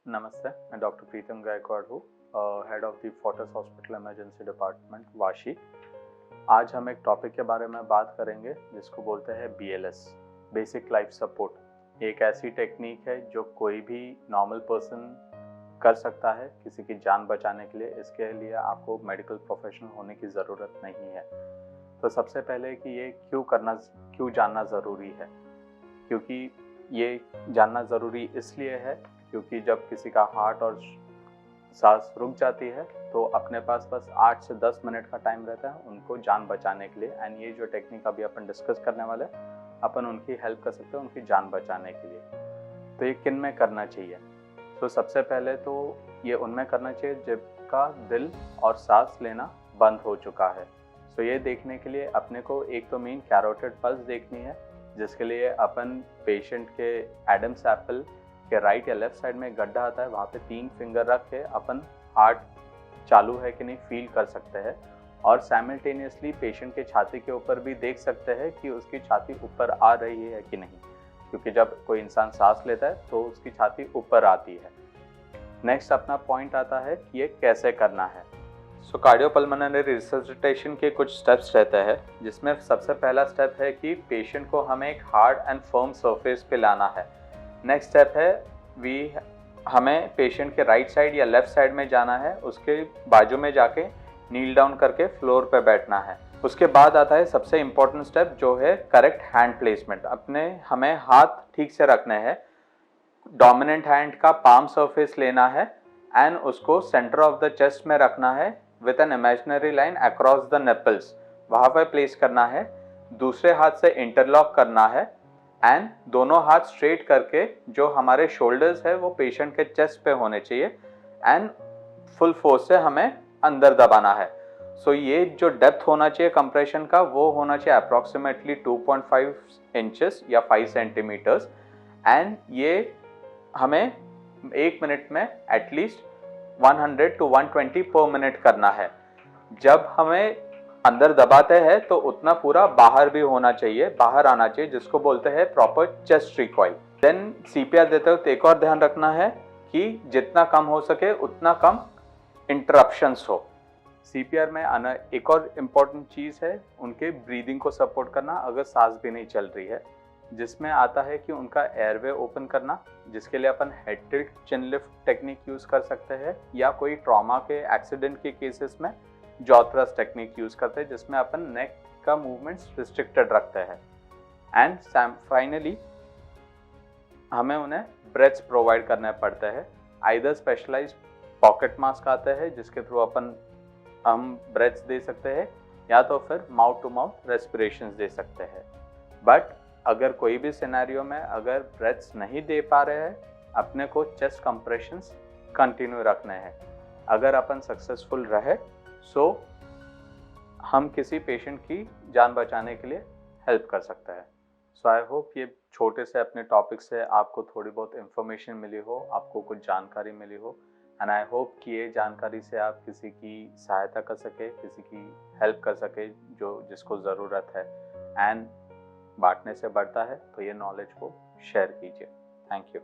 नमस्ते, मैं डॉक्टर प्रीतम गायकवाड़ हूँ, head of the Fortis hospital emergency department Vashi. आज हम एक टॉपिक के बारे में बात करेंगे जिसको बोलते हैं BLS, बेसिक लाइफ सपोर्ट। एक ऐसी टेक्निक है जो कोई भी नॉर्मल पर्सन कर सकता है किसी की जान बचाने के लिए। इसके लिए आपको मेडिकल प्रोफेशनल होने की ज़रूरत नहीं है। तो सबसे पहले कि ये क्यों जानना ज़रूरी है, क्योंकि ये जानना ज़रूरी इसलिए है क्योंकि जब किसी का हार्ट और सांस रुक जाती है तो अपने पास बस 8 से 10 मिनट का टाइम रहता है उनको जान बचाने के लिए। एंड ये जो टेक्निक अभी अपन डिस्कस करने वाले अपन उनकी हेल्प कर सकते हैं उनकी जान बचाने के लिए। तो ये किन में करना चाहिए? तो सबसे पहले तो ये उनमें करना चाहिए जिनका दिल और सांस लेना बंद हो चुका है। तो ये देखने के लिए अपने को एक तो मेन कैरोटिड पल्स देखनी है, जिसके लिए अपन पेशेंट के एडम्स एप्पल के राइट या लेफ्ट साइड में गड्ढा आता है, वहाँ पे 3 फिंगर रख के अपन हार्ट चालू है कि नहीं फील कर सकते हैं। और साइमल्टेनियसली पेशेंट के छाती के ऊपर भी देख सकते हैं कि उसकी छाती ऊपर आ रही है कि नहीं, क्योंकि जब कोई इंसान सांस लेता है तो उसकी छाती ऊपर आती है। नेक्स्ट अपना पॉइंट आता है कि ये कैसे करना है। सो कार्डियोपल्मोनरी रिससिटेशन के कुछ स्टेप्स रहते हैं, जिसमें सबसे पहला स्टेप है कि पेशेंट को हमें एक हार्ड एंड फर्म सरफेस पे लाना है। नेक्स्ट स्टेप है हमें पेशेंट के राइट साइड या लेफ्ट साइड में जाना है, उसके बाजू में जाके नील डाउन करके फ्लोर पे बैठना है। उसके बाद आता है सबसे इम्पोर्टेंट स्टेप जो है करेक्ट हैंड प्लेसमेंट। हमें हाथ ठीक से रखने हैं, डोमिनेंट हैंड का पाम सरफेस लेना है एंड उसको सेंटर ऑफ द चेस्ट में रखना है with an imaginary line across the nipples, वहां पर प्लेस करना है। दूसरे हाथ से इंटरलॉक करना है एंड दोनों हाथ स्ट्रेट करके जो हमारे शोल्डर्स है वो पेशेंट के चेस्ट पे होने चाहिए एंड फुल फोर्स से हमें अंदर दबाना है। सो ये जो डेप्थ होना चाहिए कंप्रेशन का वो होना चाहिए अप्रॉक्सीमेटली 2.5 इंचेस या 5 सेंटीमीटर्स। एंड ये हमें 1 मिनट में एटलीस्ट 100 to 120 पर मिनट करना है। जब हमें अंदर दबाते हैं तो उतना पूरा बाहर भी होना चाहिए, बाहर आना चाहिए, जिसको बोलते हैं proper chest recoil. Then CPR देते वक्त एक और ध्यान रखना है कि जितना कम हो सके उतना कम इंटरप्शंस हो। CPR में आना एक और इम्पॉर्टेंट चीज़ है उनके ब्रीदिंग को सपोर्ट करना अगर सांस भी नहीं चल रही है, जिसमें आता है कि उनका एयरवे ओपन करना, जिसके लिए अपन हेड टिल्ट चिन लिफ्ट टेक्निक यूज़ कर सकते हैं, या कोई ट्रॉमा के एक्सीडेंट के केसेस में जॉ थ्रस्ट टेक्निक यूज़ करते हैं, जिसमें अपन नेक का मूवमेंट्स रिस्ट्रिक्टेड रखते हैं। एंड फाइनली हमें उन्हें ब्रेथ्स प्रोवाइड करने पड़ते हैं। आइदर स्पेशलाइज्ड पॉकेट मास्क आते हैं जिसके थ्रू हम ब्रेथ्स दे सकते हैं, या तो फिर माउथ टू माउथ रेस्पिरेशंस दे सकते हैं। बट अगर कोई भी सिनेरियो में अगर ब्रेथ्स नहीं दे पा रहे हैं, अपने को चेस्ट कंप्रेशंस कंटिन्यू रखने हैं। अगर अपन सक्सेसफुल रहे सो हम किसी पेशेंट की जान बचाने के लिए हेल्प कर सकते हैं। सो आई होप ये छोटे से अपने टॉपिक से आपको थोड़ी बहुत इन्फॉर्मेशन मिली हो, आपको कुछ जानकारी मिली हो। एंड आई होप कि ये जानकारी से आप किसी की सहायता कर सके, किसी की हेल्प कर सके जो जिसको ज़रूरत है। एंड बांटने से बढ़ता है, तो ये नॉलेज को शेयर कीजिए। Thank you.